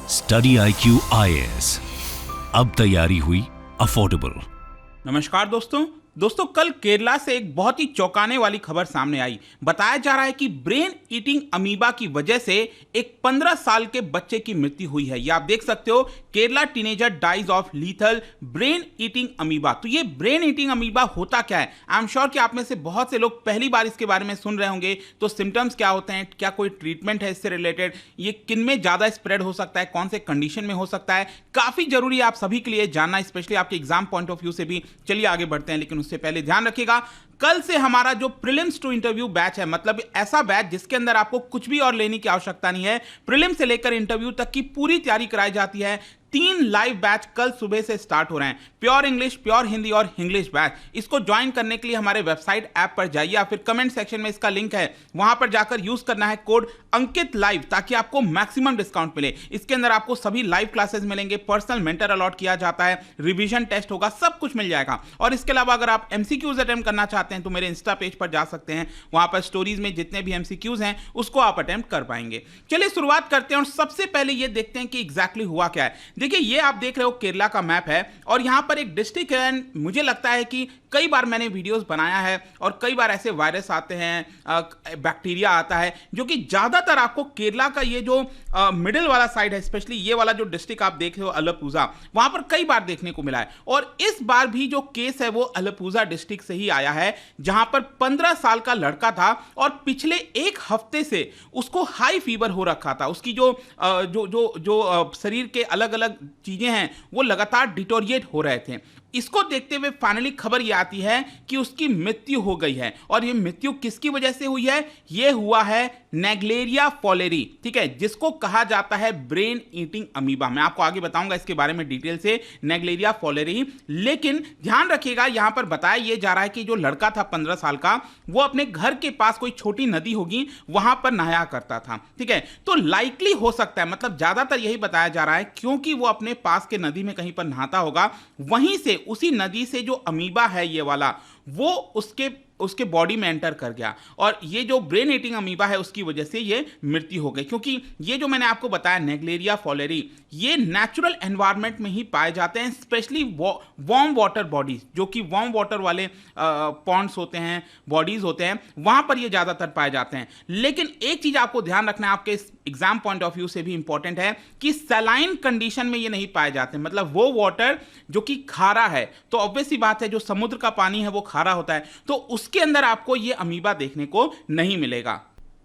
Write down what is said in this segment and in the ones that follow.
Study IQ IAS, अब तैयारी हुई अफोर्डेबल। नमस्कार दोस्तों, कल केरला से एक बहुत ही चौंकाने वाली खबर सामने आई। बताया जा रहा है कि ब्रेन ईटिंग अमीबा की वजह से एक 15 साल के बच्चे की मृत्यु हुई है। ये आप देख सकते हो, Kerala teenager dies of lethal brain eating amoeba. तो ये ब्रेन ईटिंग अमीबा होता क्या है? आई एम श्योर कि आप में से बहुत से लोग पहली बार इसके बारे में सुन रहे होंगे। तो सिम्टम्स क्या होते हैं, क्या कोई ट्रीटमेंट है इससे रिलेटेड, ये किन में ज़्यादा स्प्रेड हो सकता है, कौन से कंडीशन में हो सकता है, काफ़ी जरूरी है आप सभी के लिए जानना, स्पेशली आपके एग्जाम पॉइंट ऑफ व्यू से भी। चलिए आगे बढ़ते हैं, लेकिन उससे पहले ध्यान रखिएगा, कल से हमारा जो प्रीलिम्स टू इंटरव्यू बैच है, मतलब ऐसा बैच जिसके अंदर आपको कुछ भी और लेने की आवश्यकता नहीं है, प्रीलिम से लेकर इंटरव्यू तक की पूरी तैयारी कराई जाती है। 3 लाइव बैच कल सुबह से स्टार्ट हो रहे हैं, प्योर इंग्लिश, प्योर हिंदी और इंग्लिश बैच। इसको ज्वाइन करने के लिए हमारे वेबसाइट ऐप पर जाइए या फिर कमेंट सेक्शन में इसका लिंक है, वहां पर जाकर यूज करना है कोड अंकित लाइव, ताकि आपको मैक्सिमम डिस्काउंट मिले। इसके अंदर आपको सभी लाइव क्लासेस मिलेंगे, पर्सनल मेंटर अलॉट किया जाता है, रिवीजन टेस्ट होगा, सब कुछ मिल जाएगा। और इसके अलावा अगर आप एमसीक्यूज अटेम्प्ट करना चाहते हैं तो मेरे इंस्टा पेज पर जा सकते हैं, वहां पर स्टोरीज में जितने भी एमसीक्यूज हैं उसको आप अटेम्प्ट कर पाएंगे। चलिए शुरुआत करते हैं और सबसे पहले ये देखते हैं कि एग्जैक्टली हुआ क्या है। देखिए, ये आप देख रहे हो केरला का मैप है और यहां पर एक डिस्ट्रिक्ट है। मुझे लगता है कि कई बार मैंने वीडियोस बनाया है और कई बार ऐसे वायरस आते हैं, बैक्टीरिया आता है, जो कि ज्यादातर आपको केरला का ये जो मिडिल वाला साइड है, स्पेशली ये वाला जो डिस्ट्रिक्ट आप देख रहे हो अलपुझा, वहां पर कई बार देखने को मिला है। और इस बार भी जो केस है वो अलपुझा डिस्ट्रिक्ट से ही आया है, जहां पर 15 साल का लड़का था और पिछले एक हफ्ते से उसको हाई फीवर हो रखा था। उसकी जो शरीर के अलग अलग चीजें हैं वो लगातार डिटोरिएट हो रहे थे। इसको देखते हुए फाइनली खबर यह आती है कि उसकी मृत्यु हो गई है। और यह मृत्यु किसकी वजह से हुई है? यह हुआ है नेग्लेरिया फॉलेरी, ठीक है, जिसको कहा जाता है ब्रेन ईटिंग अमीबा। मैं आपको आगे बताऊंगा इसके बारे में डिटेल से, नेग्लेरिया फॉलेरी। लेकिन ध्यान रखिएगा, यहां पर बताया यह जा रहा है कि जो लड़का था 15 साल का, वो अपने घर के पास कोई छोटी नदी होगी, वहां पर नहाया करता था, ठीक है। तो लाइकली हो सकता है, मतलब ज्यादातर यही बताया जा रहा है, क्योंकि वो अपने पास के नदी में कहीं पर नहाता होगा, वहीं से उसी नदी से जो अमीबा है ये वाला, वो उसके बॉडी में एंटर कर गया और ये जो ब्रेन ईटिंग अमीबा है उसकी वजह से ये मृत्यु हो गई। क्योंकि ये जो मैंने आपको बताया नेग्लेरिया फॉलेरी, ये नेचुरल एनवायरनमेंट में ही पाए जाते हैं, स्पेशली वार्म वाटर बॉडीज, जो कि वार्म वाटर वाले पॉन्ड्स होते हैं, बॉडीज होते हैं, वहां पर ये ज्यादातर पाए जाते हैं। लेकिन एक चीज आपको ध्यान रखना है, आपके एग्जाम पॉइंट ऑफ व्यू से भी इंपॉर्टेंट है, कि सलाइन कंडीशन में ये नहीं पाए जाते, मतलब वो वाटर जो कि खारा है। तो ऑब्वियस सी बात है, जो समुद्र का पानी है वो खारा होता है, तो उसके अंदर आपको ये अमीबा देखने को नहीं मिलेगा।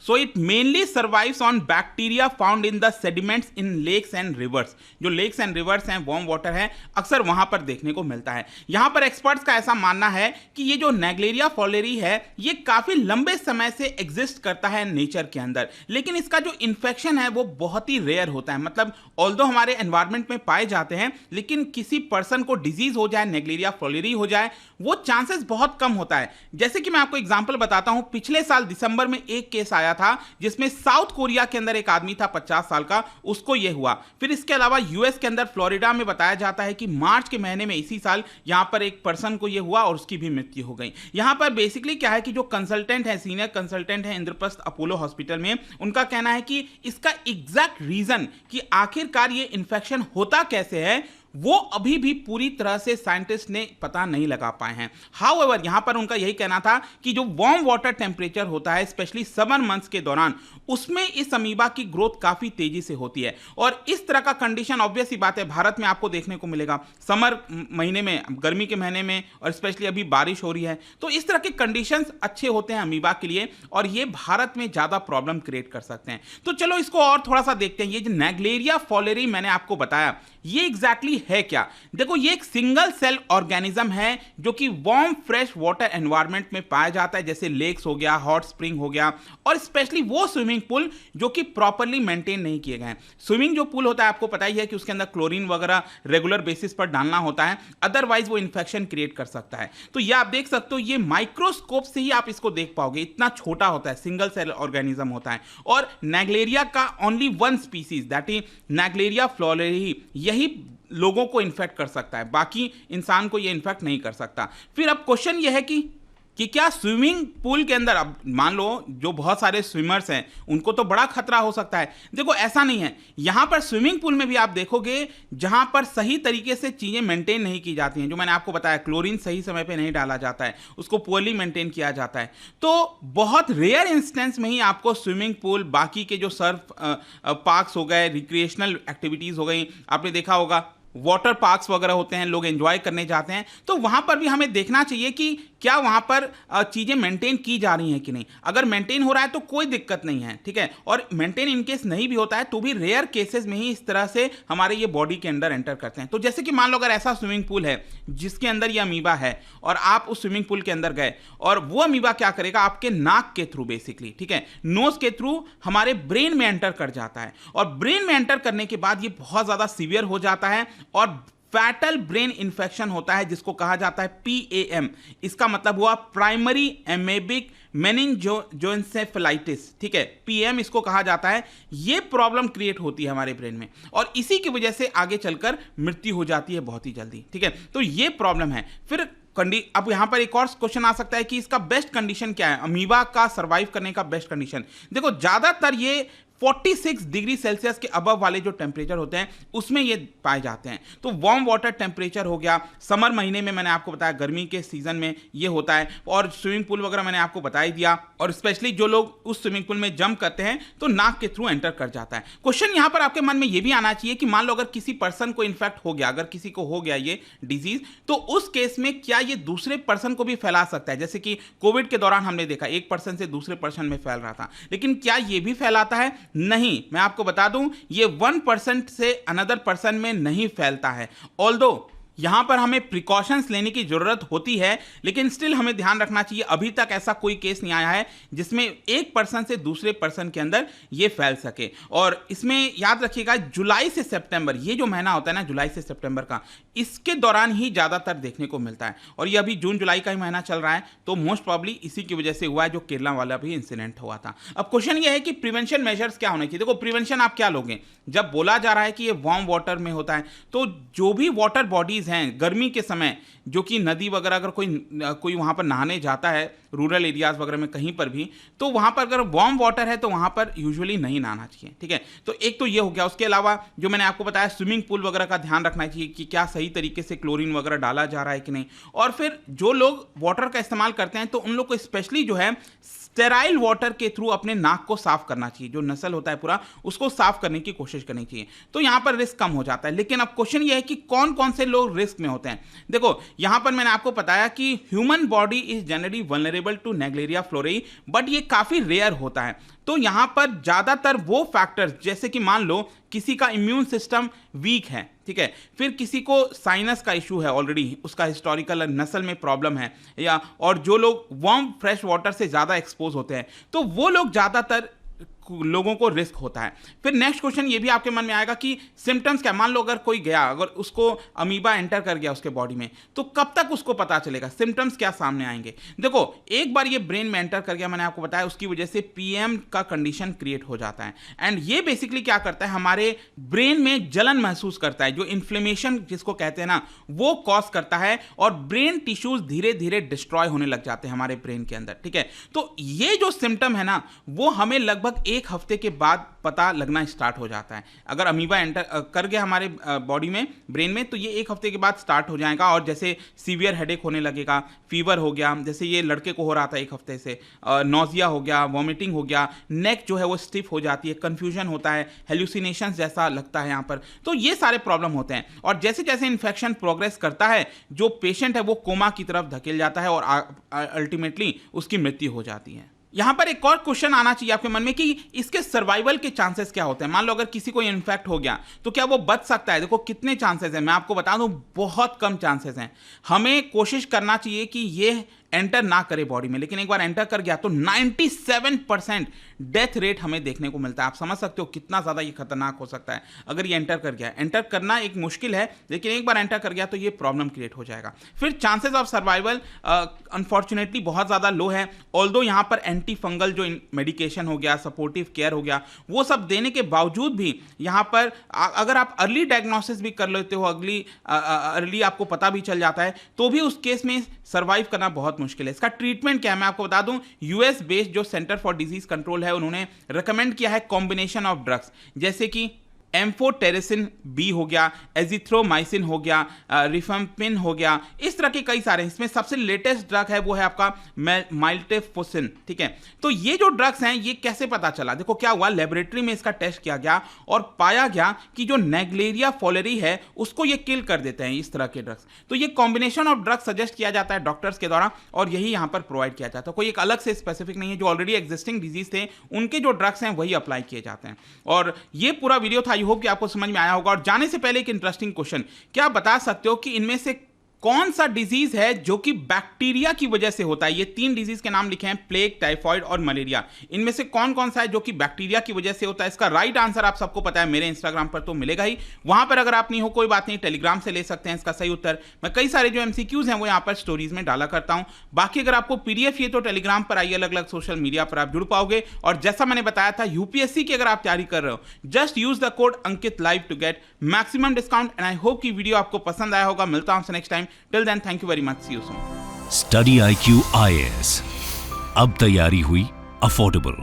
So it mainly survives on bacteria found in the sediments in lakes and rivers। जो lakes and rivers हैं, warm water है, अक्सर वहां पर देखने को मिलता है। यहां पर एक्सपर्ट्स का ऐसा मानना है कि ये जो नेग्लेरिया फॉलेरी है, ये काफी लंबे समय से एग्जिस्ट करता है नेचर के अंदर, लेकिन इसका जो इन्फेक्शन है वो बहुत ही रेयर होता है। मतलब ऑल्दो हमारे एनवायरमेंट में पाए जाते हैं, लेकिन किसी पर्सन को डिजीज हो जाए, नेग्लेरिया फॉलेरी हो जाए, वो चांसेस बहुत कम होता है। जैसे कि मैं आपको एग्जांपल बताता हूं, पिछले साल दिसंबर में एक केस आया था जिसमें साउथ कोरिया के अंदर एक आदमी था 50 साल का, उसको यह हुआ। फिर इसके अलावा यूएस के अंदर फ्लोरिडा में बताया जाता है कि मार्च के महीने में इसी साल यहां पर एक पर्सन को यह हुआ और उसकी भी मृत्यु हो गई। यहां पर बेसिकली क्या है कि जो कंसल्टेंट है, सीनियर कंसल्टेंट है इंद्रप्रस्थ अपोलो हॉस्पिटल में, उनका कहना है कि इसका एग्जैक्ट रीजन कि आखिरकार ये इंफेक्शन होता कैसे है, वो अभी भी पूरी तरह से साइंटिस्ट ने पता नहीं लगा पाए हैं। हाउएवर यहां पर उनका यही कहना था कि जो वार्म वाटर टेम्परेचर होता है, स्पेशली समर मंथ्स के दौरान, उसमें इस अमीबा की ग्रोथ काफी तेजी से होती है। और इस तरह का कंडीशन ऑब्वियस ही बात है भारत में आपको देखने को मिलेगा, समर महीने में, गर्मी के महीने में, और स्पेशली अभी बारिश हो रही है, तो इस तरह के कंडीशंस अच्छे होते हैं अमीबा के लिए और ये भारत में ज्यादा प्रॉब्लम क्रिएट कर सकते हैं। तो चलो इसको और थोड़ा सा देखते हैं। ये जो नेग्लेरिया फॉलेरी मैंने आपको बताया, ये एग्जैक्टली है क्या? देखो, ये एक सिंगल सेल ऑर्गेनिज्म है जो कि वार्म फ्रेश वाटर एनवायरनमेंट में पाया जाता है, जैसे लेक्स हो गया, हॉट स्प्रिंग हो गया, और स्पेशली वो स्विमिंग पूल जो कि प्रॉपर्ली मेंटेन नहीं किए गए हैं। स्विमिंग जो पूल होता है, आपको पता ही है कि उसके अंदर क्लोरीन वगैरह रेगुलर बेसिस पर डालना होता है, अदरवाइज वो इन्फेक्शन क्रिएट कर सकता है। तो ये आप देख सकते हो, ये माइक्रोस्कोप से ही आप इसको देख पाओगे, इतना छोटा होता है, सिंगल सेल ऑर्गेनिज्म होता है। और नेग्लेरिया का only one species, that is Naegleria fowleri, यही लोगों को इन्फेक्ट कर सकता है, बाकी इंसान को ये इन्फेक्ट नहीं कर सकता। फिर अब क्वेश्चन ये है कि कि क्या स्विमिंग पूल के अंदर, अब मान लो जो बहुत सारे स्विमर्स हैं उनको तो बड़ा खतरा हो सकता है। देखो ऐसा नहीं है, यहां पर स्विमिंग पूल में भी आप देखोगे जहां पर सही तरीके से चीजें मेंटेन नहीं की जाती हैं, जो मैंने आपको बताया क्लोरीन सही समय पे नहीं डाला जाता है, उसको पुअरली मेंटेन किया जाता है, तो बहुत रेयर इंस्टेंस में ही आपको स्विमिंग पूल, बाकी के जो सर्फ पार्क्स हो गए, रिक्रिएशनल एक्टिविटीज हो गई, आपने देखा होगा वाटर पार्क्स वगैरह होते हैं, लोग एंजॉय करने जाते हैं, तो वहां पर भी हमें देखना चाहिए कि क्या वहां पर चीजें मेंटेन की जा रही हैं कि नहीं। अगर मेंटेन हो रहा है तो कोई दिक्कत नहीं है, ठीक है, और मेंटेन इनकेस नहीं भी होता है तो भी रेयर केसेस में ही इस तरह से हमारे ये बॉडी के अंदर एंटर करते हैं। तो जैसे कि मान लो अगर ऐसा स्विमिंग पूल है जिसके अंदर ये अमीबा है और आप उस स्विमिंग पूल के अंदर गए और वो अमीबा क्या करेगा, आपके नाक के थ्रू बेसिकली, ठीक है, नोज के थ्रू हमारे ब्रेन में एंटर कर जाता है, और ब्रेन में एंटर करने के बाद ये बहुत ज्यादा सीवियर हो जाता है और फैटल ब्रेन इंफेक्शन होता है, जिसको कहा जाता है PAM। इसका मतलब हुआ प्राइमरी एमेबिक मेनिंजोएन्सेफेलाइटिस, ठीक है, PM इसको कहा जाता है। ये प्रॉब्लम क्रिएट होती है हमारे ब्रेन में और इसी की वजह से आगे चलकर मृत्यु हो जाती है बहुत ही जल्दी, ठीक है। तो ये प्रॉब्लम है। फिर अब यहां पर एक और क्वेश्चन आ सकता है कि इसका बेस्ट कंडीशन क्या है, अमीबा का सर्वाइव करने का बेस्ट कंडीशन। देखो ज्यादातर ये 46 डिग्री सेल्सियस के अबव वाले जो टेम्परेचर होते हैं उसमें ये पाए जाते हैं। तो वार्म वाटर टेम्परेचर हो गया, समर महीने में मैंने आपको बताया, गर्मी के सीजन में ये होता है, और स्विमिंग पूल वगैरह मैंने आपको बता ही दिया, और स्पेशली जो लोग उस स्विमिंग पूल में जंप करते हैं तो नाक के थ्रू एंटर कर जाता है। क्वेश्चन यहां पर आपके मन में ये भी आना चाहिए कि मान लो अगर किसी पर्सन को इन्फेक्ट हो गया, अगर किसी को हो गया ये डिजीज, तो उस केस में क्या ये दूसरे पर्सन को भी फैला सकता है। जैसे कि कोविड के दौरान हमने देखा एक पर्सन से दूसरे पर्सन में फैल रहा था, लेकिन क्या ये भी फैलाता है? नहीं, मैं आपको बता दूं ये 1% से अनदर पर्सन में नहीं फैलता है। ऑल्दो यहां पर हमें प्रिकॉशंस लेने की जरूरत होती है, लेकिन स्टिल हमें ध्यान रखना चाहिए अभी तक ऐसा कोई केस नहीं आया है जिसमें एक पर्सन से दूसरे पर्सन के अंदर ये फैल सके। और इसमें याद रखिएगा जुलाई से सितंबर, ये जो महीना होता है ना जुलाई से सितंबर का, इसके दौरान ही ज्यादातर देखने को मिलता है, और ये अभी जून जुलाई का ही महीना चल रहा है, तो मोस्ट प्रॉब्ली इसी की वजह से हुआ है जो केरला वाला भी इंसिडेंट हुआ था। अब क्वेश्चन ये है कि प्रिवेंशन मेजर्स क्या होने चाहिए। देखो प्रिवेंशन आप क्या लोगे, जब बोला जा रहा है कि ये वार्म वाटर में होता है, तो जो भी वाटर बॉडीज हैं गर्मी के समय, जो कि नदी वगैरह अगर कोई वहां पर नहाने जाता है रूरल एरियाज वगैरह में कहीं पर भी, तो वहां पर अगर वार्म वाटर है तो वहां पर यूजुअली नहीं नहाना चाहिए, ठीक है। तो एक तो ये हो गया। उसके अलावा जो मैंने आपको बताया स्विमिंग पूल वगैरह का ध्यान रखना चाहिए कि क्या सही तरीके से क्लोरीन वगैरह डाला जा रहा है कि नहीं। और फिर जो लोग वाटर का इस्तेमाल करते हैं तो उन लोग को स्पेशली जो है स्टेराइल वाटर के थ्रू अपने नाक को साफ करना चाहिए, जो नसल होता है पूरा उसको साफ करने की कोशिश करनी चाहिए, तो यहां पर रिस्क कम हो जाता है। लेकिन अब क्वेश्चन ये है कि कौन कौन से लोग रिस्क में होते हैं। देखो यहां पर मैंने आपको बताया कि human body is generally vulnerable to Naegleria fowleri, but ये काफी रेयर होता है। तो यहां पर ज्यादातर वो फैक्टर्स, जैसे कि मान लो किसी का इम्यून सिस्टम वीक है, ठीक है, फिर किसी को साइनस का इशू है ऑलरेडी, उसका हिस्टोरिकल नस्ल में प्रॉब्लम है, या और जो लोग वार्म फ्रेश वाटर से ज्यादा एक्सपोज होते हैं, तो वो लोग ज्यादातर लोगों को रिस्क होता है। फिर नेक्स्ट क्वेश्चन ये भी आपके मन में आएगा कि सिम्टम्स क्या। मान लो अगर कोई गया, अगर उसको अमीबा एंटर कर गया उसके बॉडी में, तो कब तक उसको पता चलेगा, सिम्टम्स क्या सामने आएंगे। देखो एक बार ये ब्रेन में एंटर कर गया, मैंने आपको बताया, उसकी वजह से PM का कंडीशन क्रिएट हो जाता है, एंड ये बेसिकली क्या करता है, हमारे ब्रेन में जलन महसूस करता है, जो इन्फ्लेमेशन जिसको कहते हैं ना, वो कॉज करता है, और ब्रेन टिश्यूज धीरे धीरे डिस्ट्रॉय होने लग जाते हैं हमारे ब्रेन के अंदर, ठीक है। तो ये जो सिम्टम है ना, वो हमें लगभग एक हफ्ते के बाद पता लगना स्टार्ट हो जाता है। अगर अमीबा एंटर कर गया हमारे बॉडी में, ब्रेन में, तो ये एक हफ्ते के बाद स्टार्ट हो जाएगा, और जैसे सीवियर हेडेक होने लगेगा, फीवर हो गया, जैसे ये लड़के को हो रहा था एक हफ्ते से, नोजिया हो गया, वॉमिटिंग हो गया, नेक जो है वो स्टिफ हो जाती है, कंफ्यूजन होता है, हेल्यूसिनेशंस जैसा लगता है यहाँ पर, तो ये सारे प्रॉब्लम होते हैं। और जैसे जैसे इन्फेक्शन प्रोग्रेस करता है, जो पेशेंट है वो कोमा की तरफ धकेल जाता है, और अल्टीमेटली उसकी मृत्यु हो जाती है। यहां पर एक और क्वेश्चन आना चाहिए आपके मन में कि इसके सर्वाइवल के चांसेस क्या होते हैं। मान लो अगर किसी को इन्फेक्ट हो गया तो क्या वो बच सकता है। देखो कितने चांसेस हैं, मैं आपको बता दूं, बहुत कम चांसेस हैं। हमें कोशिश करना चाहिए कि ये एंटर ना करे बॉडी में, लेकिन एक बार एंटर कर गया तो 97% डेथ रेट हमें देखने को मिलता है। आप समझ सकते हो कितना ज्यादा ये खतरनाक हो सकता है अगर ये एंटर कर गया। एंटर करना एक मुश्किल है, लेकिन एक बार एंटर कर गया तो ये प्रॉब्लम क्रिएट हो जाएगा। फिर चांसेस ऑफ सर्वाइवल अनफॉर्चुनेटली बहुत ज्यादा लो है, ऑल्दो यहां पर एंटी फंगल जो मेडिकेशन हो गया, सपोर्टिव केयर हो गया, वो सब देने के बावजूद भी यहां पर अगर आप अर्ली डायग्नोसिस भी कर लेते हो, अर्ली आपको पता भी चल जाता है, तो भी उस केस में सर्वाइव करना बहुत मुश्किल है। इसका ट्रीटमेंट क्या है मैं आपको बता दूं, यूएस बेस्ड जो सेंटर फॉर डिजीज कंट्रोल है उन्होंने रिकमेंड किया है कॉम्बिनेशन ऑफ ड्रग्स, जैसे कि एम्फोटेरिसिन बी हो गया, एजिथ्रोमाइसिन हो गया, रिफम्पिन हो गया, इस तरह के कई सारे। इसमें सबसे लेटेस्ट ड्रग है वो है आपका माल्टेफोसिन, ठीक है। तो ये जो ड्रग्स हैं ये कैसे पता चला, देखो क्या हुआ, लेबोरेटरी में इसका टेस्ट किया गया और पाया गया कि जो नेग्लेरिया फॉलेरी है उसको ये किल कर देते हैं इस तरह के ड्रग्स। तो ये कॉम्बिनेशन ऑफ ड्रग्स सजेस्ट किया जाता है डॉक्टर्स के द्वारा और यही यहां पर प्रोवाइड किया जाता है। कोई एक अलग से स्पेसिफिक नहीं है, जो ऑलरेडी एग्जिस्टिंग डिजीज थे उनके जो ड्रग्स हैं वही अप्लाई किए जाते हैं। और ये पूरा वीडियो था, आई होप कि आपको समझ में आया होगा। और जाने से पहले एक इंटरेस्टिंग क्वेश्चन, क्या आप बता सकते हो कि इनमें से कौन सा डिजीज है जो कि बैक्टीरिया की वजह से होता है? ये 3 डिजीज के नाम लिखे हैं, प्लेग, टाइफॉइड और मलेरिया। इनमें से कौन कौन सा है जो कि बैक्टीरिया की वजह से होता है? इसका राइट आंसर आप सबको पता है, मेरे इंस्टाग्राम पर तो मिलेगा ही। वहां पर अगर आप नहीं हो कोई बात नहीं, टेलीग्राम से ले सकते हैं इसका सही उत्तर। मैं कई सारे जो एमसीक्यूज हैं वो यहाँ पर स्टोरीज में डाला करता हूं। बाकी अगर आपको पीडीएफ ये तो टेलीग्राम पर आइए, अलग अलग सोशल मीडिया पर आप जुड़ पाओगे। और जैसा मैंने बताया था, यूपीएससी की अगर आप तैयारी कर रहे हो, just use the code Ankit live to get maximum discount. And I hope कि वीडियो आपको पसंद आया होगा। मिलता हूं next time, till then thank you very much, see you soon. Study IQ IAS, अब तैयारी हुई अफोर्डेबल।